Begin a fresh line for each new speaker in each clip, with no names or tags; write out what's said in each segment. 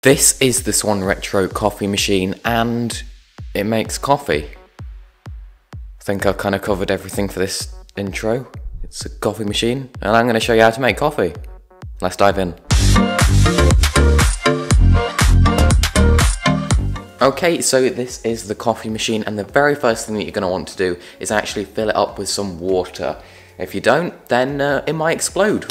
This is the Swan Retro coffee machine and it makes coffee. I think I've kind of covered everything for this intro. It's a coffee machine and I'm going to show you how to make coffee. Let's dive in. Okay, so this is the coffee machine and the very first thing that you're going to want to do is actually fill it up with some water. If you don't, then it might explode.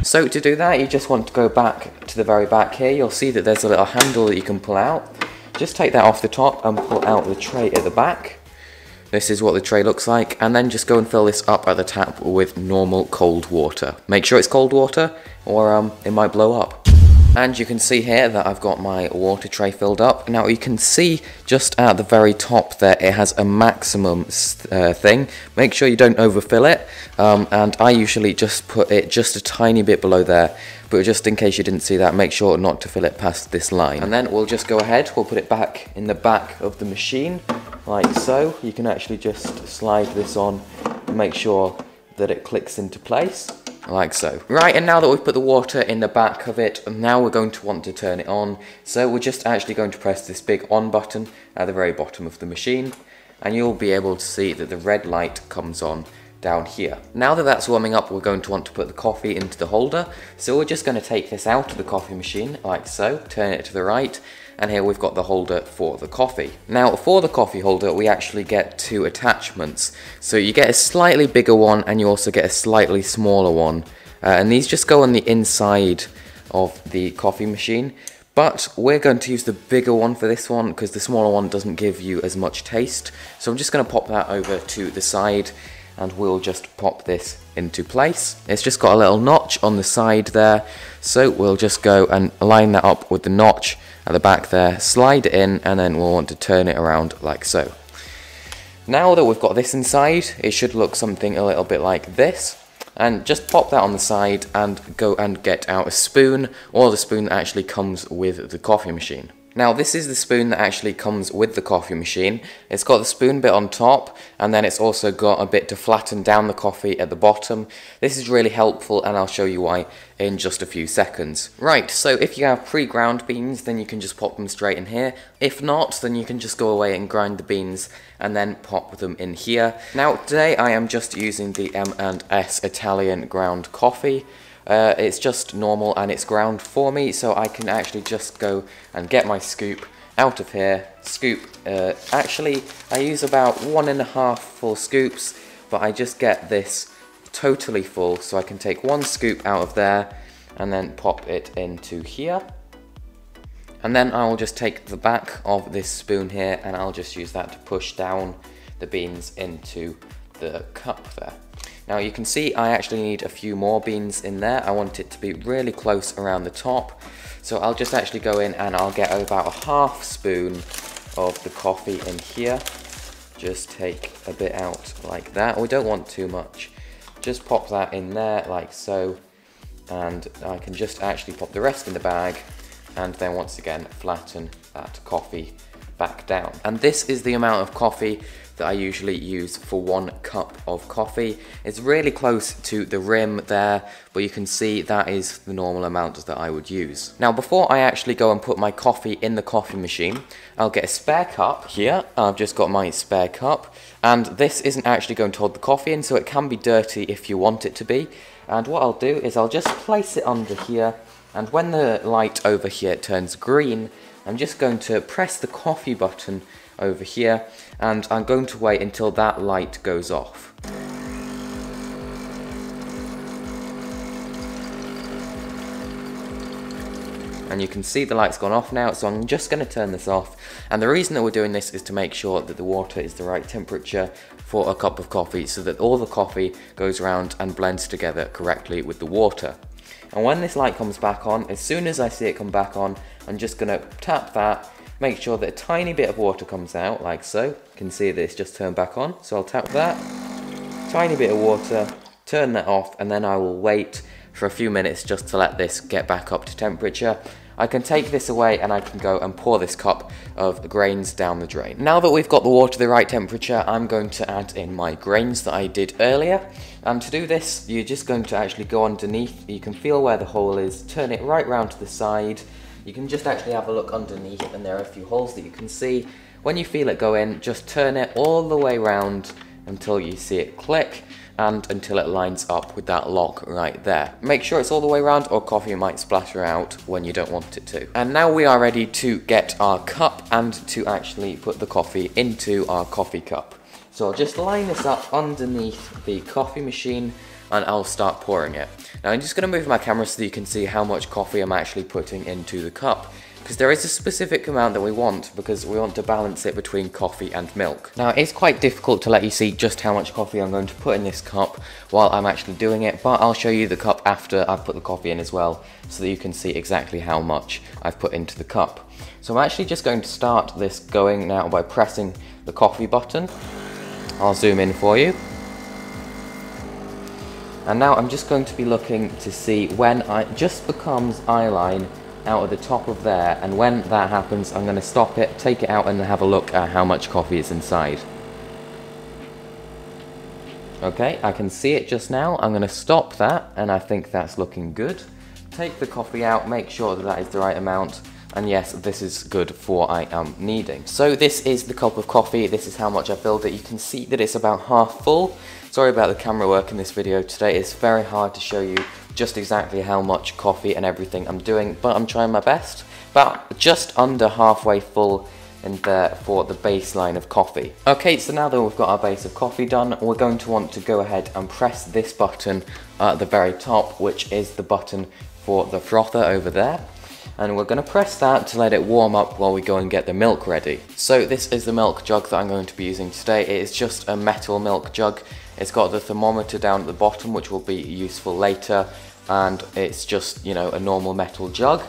So to do that, you just want to go back to the very back here. You'll see that there's a little handle that you can pull out. Just take that off the top and pull out the tray at the back. This is what the tray looks like, and then just go and fill this up at the tap with normal cold water. Make sure it's cold water or it might blow up. And you can see here that I've got my water tray filled up. Now you can see just at the very top there, it has a maximum thing. Make sure you don't overfill it. And I usually just put it just a tiny bit below there. But just in case you didn't see that, make sure not to fill it past this line. And then we'll just go ahead, we'll put it back in the back of the machine, like so. You can actually just slide this on and make sure that it clicks into place. Like so. Right, and now that we've put the water in the back of it, now we're going to want to turn it on. So we're just actually going to press this big on button at the very bottom of the machine, and you'll be able to see that the red light comes on down here. Now that that's warming up, we're going to want to put the coffee into the holder. So we're just going to take this out of the coffee machine, like so, turn it to the right, and here we've got the holder for the coffee. Now for the coffee holder, we actually get two attachments. So you get a slightly bigger one and you also get a slightly smaller one. And these just go on the inside of the coffee machine. But we're going to use the bigger one for this one because the smaller one doesn't give you as much taste. So I'm just going to pop that over to the side and we'll just pop this into place. It's just got a little notch on the side there. So we'll just go and line that up with the notch at the back there, slide it in, and then we'll want to turn it around like so. Now that we've got this inside, it should look something a little bit like this. And just pop that on the side and go and get out a spoon, or the spoon that actually comes with the coffee machine. Now this is the spoon that actually comes with the coffee machine. It's got the spoon bit on top, and then it's also got a bit to flatten down the coffee at the bottom. This is really helpful and I'll show you why in just a few seconds. Right, so if you have pre-ground beans, then you can just pop them straight in here. If not, then you can just go away and grind the beans and then pop them in here. Now today I am just using the M&S Italian ground coffee. It's just normal and it's ground for me, so I can actually just go and get my scoop out of here. Scoop, actually I use about 1.5 full scoops, but I just get this totally full, so I can take one scoop out of there and then pop it into here. And then I will just take the back of this spoon here and I'll just use that to push down the beans into the cup there. Now you can see I actually need a few more beans in there. I want it to be really close around the top. So I'll just actually go in and I'll get about a half spoon of the coffee in here. Just take a bit out like that. We don't want too much. Just pop that in there like so. And I can just actually pop the rest in the bag and then once again flatten that coffee back down. And this is the amount of coffee that I usually use for 1 cup of coffee. It's really close to the rim there, but you can see that is the normal amount that I would use. Now before I actually go and put my coffee in the coffee machine, I'll get a spare cup. Here I've just got my spare cup, and this isn't actually going to hold the coffee in, so it can be dirty if you want it to be. And what I'll do is I'll just place it under here, and when the light over here turns green, I'm just going to press the coffee button over here, and I'm going to wait until that light goes off. And you can see the light's gone off now, so I'm just going to turn this off. And the reason that we're doing this is to make sure that the water is the right temperature for a cup of coffee, so that all the coffee goes around and blends together correctly with the water. And when this light comes back on, as soon as I see it come back on, I'm just going to tap that, make sure that a tiny bit of water comes out, like so. You can see that it's just turned back on, so I'll tap that, tiny bit of water, turn that off, and then I will wait for a few minutes just to let this get back up to temperature. I can take this away and I can go and pour this cup of grains down the drain. Now that we've got the water the right temperature, I'm going to add in my grains that I did earlier. And to do this, you're just going to actually go underneath. You can feel where the hole is, turn it right round to the side, you can just actually have a look underneath, and there are a few holes that you can see. When you feel it go in, just turn it all the way around until you see it click, and until it lines up with that lock right there. Make sure it's all the way around, or coffee might splatter out when you don't want it to. And now we are ready to get our cup and to actually put the coffee into our coffee cup. So I'll just line this up underneath the coffee machine, and I'll start pouring it. Now I'm just going to move my camera so that you can see how much coffee I'm actually putting into the cup, because there is a specific amount that we want, because we want to balance it between coffee and milk. Now it's quite difficult to let you see just how much coffee I'm going to put in this cup while I'm actually doing it, but I'll show you the cup after I've put the coffee in as well, so that you can see exactly how much I've put into the cup. So I'm actually just going to start this going now by pressing the coffee button. I'll zoom in for you. And now I'm just going to be looking to see when it just becomes eye line out of the top of there, and when that happens I'm going to stop it, take it out, and have a look at how much coffee is inside. Okay, I can see it just now. I'm going to stop that, and I think that's looking good. Take the coffee out, make sure that that is the right amount, and yes, this is good for what I am needing. So this is the cup of coffee, this is how much I filled it. You can see that it's about half full. Sorry about the camera work in this video today, it's very hard to show you just exactly how much coffee and everything I'm doing, but I'm trying my best. About just under halfway full in there for the baseline of coffee. Okay, so now that we've got our base of coffee done, we're going to want to go ahead and press this button at the very top, which is the button for the frother over there. And we're going to press that to let it warm up while we go and get the milk ready. So this is the milk jug that I'm going to be using today. It is just a metal milk jug. It's got the thermometer down at the bottom, which will be useful later, and it's just, you know, a normal metal jug.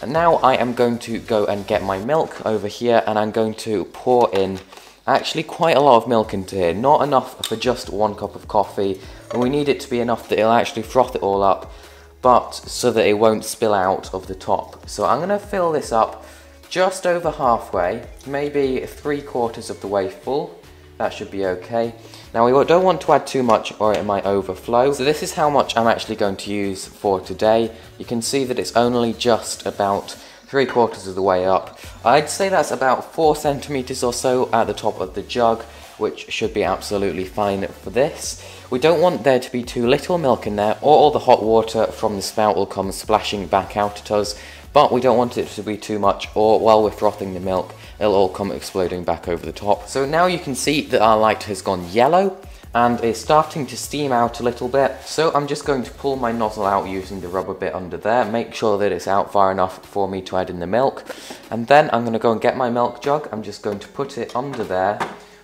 And now I am going to go and get my milk over here, and I'm going to pour in actually quite a lot of milk into here. Not enough for just 1 cup of coffee, and we need it to be enough that it'll actually froth it all up, but so that it won't spill out of the top. So I'm going to fill this up just over halfway, maybe 3/4 of the way full. That should be okay. Now we don't want to add too much or it might overflow. So this is how much I'm actually going to use for today. You can see that it's only just about 3/4 of the way up. I'd say that's about 4 centimeters or so at the top of the jug, which should be absolutely fine for this. We don't want there to be too little milk in there, or all the hot water from the spout will come splashing back out at us, but we don't want it to be too much, or while we're frothing the milk, it'll all come exploding back over the top. So now you can see that our light has gone yellow, and it's starting to steam out a little bit. So I'm just going to pull my nozzle out using the rubber bit under there, make sure that it's out far enough for me to add in the milk, and then I'm going to go and get my milk jug. I'm just going to put it under there,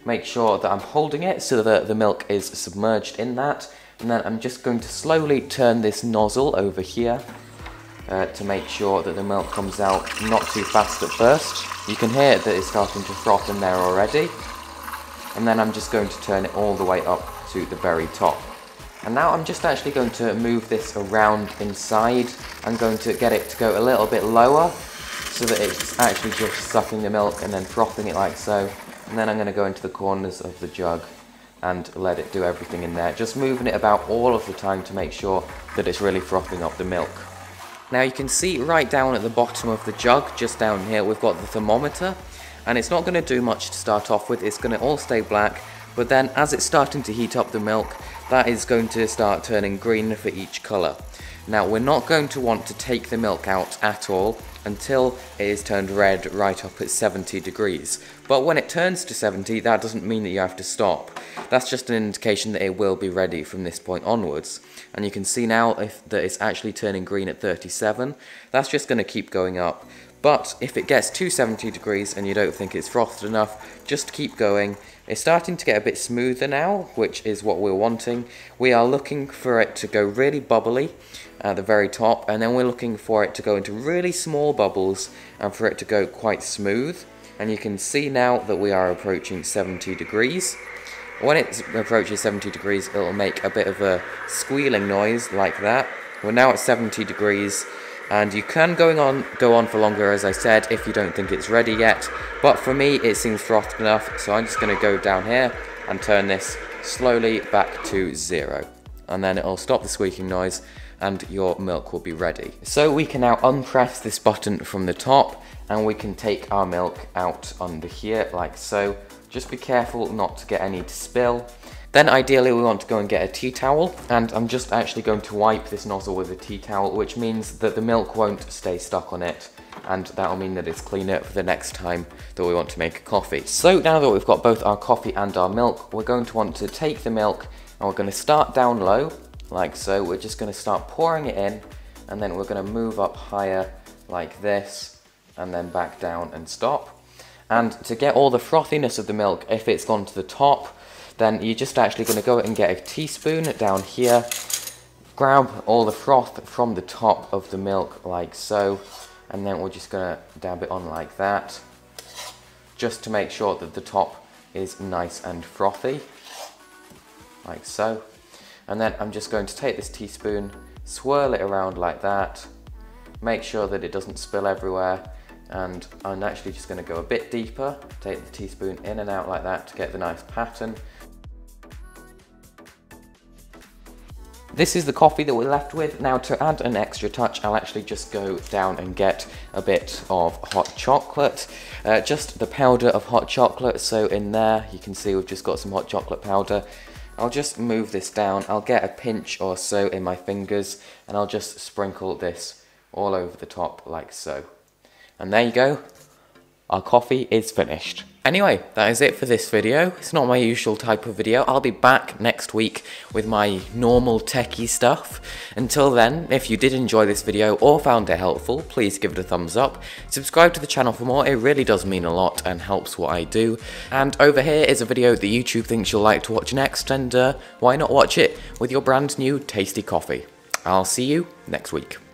make sure that I'm holding it so that the milk is submerged in that, and then I'm just going to slowly turn this nozzle over here to make sure that the milk comes out not too fast at first. You can hear that it's starting to froth in there already, and then I'm just going to turn it all the way up to the very top. And now I'm just actually going to move this around inside. I'm going to get it to go a little bit lower so that it's actually just sucking the milk and then frothing it like so. And then I'm going to go into the corners of the jug and let it do everything in there, just moving it about all of the time to make sure that it's really frothing up the milk. Now you can see right down at the bottom of the jug, just down here, we've got the thermometer, and it's not going to do much to start off with. It's going to all stay black, but then as it's starting to heat up the milk, that is going to start turning green for each colour. Now we're not going to want to take the milk out at all until it is turned red right up at 70 degrees. But when it turns to 70, that doesn't mean that you have to stop. That's just an indication that it will be ready from this point onwards. And you can see now that it's actually turning green at 37. That's just going to keep going up. But if it gets to 70 degrees and you don't think it's frothed enough, just keep going. It's starting to get a bit smoother now, which is what we're wanting. We are looking for it to go really bubbly at the very top, and then we're looking for it to go into really small bubbles and for it to go quite smooth. And you can see now that we are approaching 70 degrees. When it approaches 70 degrees, it'll make a bit of a squealing noise like that. We're now at 70 degrees, and you can go on for longer, as I said, if you don't think it's ready yet. But for me, it seems frothed enough, so I'm just going to go down here and turn this slowly back to 0. And then it'll stop the squeaking noise, and your milk will be ready. So we can now unpress this button from the top and we can take our milk out under here like so. Just be careful not to get any to spill. Then ideally we want to go and get a tea towel, and I'm just actually going to wipe this nozzle with a tea towel, which means that the milk won't stay stuck on it, and that'll mean that it's cleaner for the next time that we want to make a coffee. So now that we've got both our coffee and our milk, we're going to want to take the milk and we're going to start down low like so. We're just going to start pouring it in, and then we're going to move up higher like this, and then back down and stop. And to get all the frothiness of the milk, if it's gone to the top, then you're just actually going to go and get a teaspoon down here, grab all the froth from the top of the milk like so, and then we're just going to dab it on like that, just to make sure that the top is nice and frothy, like so. And then I'm just going to take this teaspoon, swirl it around like that, make sure that it doesn't spill everywhere, and I'm actually just going to go a bit deeper, take the teaspoon in and out like that to get the nice pattern. This is the coffee that we're left with. Now to add an extra touch, I'll actually just go down and get a bit of hot chocolate, just the powder of hot chocolate. So in there you can see we've just got some hot chocolate powder. I'll just move this down, I'll get a pinch or so in my fingers, and I'll just sprinkle this all over the top like so. And there you go, our coffee is finished. Anyway, that is it for this video. It's not my usual type of video. I'll be back next week with my normal techie stuff. Until then, if you did enjoy this video or found it helpful, please give it a thumbs up. Subscribe to the channel for more, it really does mean a lot and helps what I do. And over here is a video that YouTube thinks you'll like to watch next, and why not watch it with your brand new tasty coffee. I'll see you next week.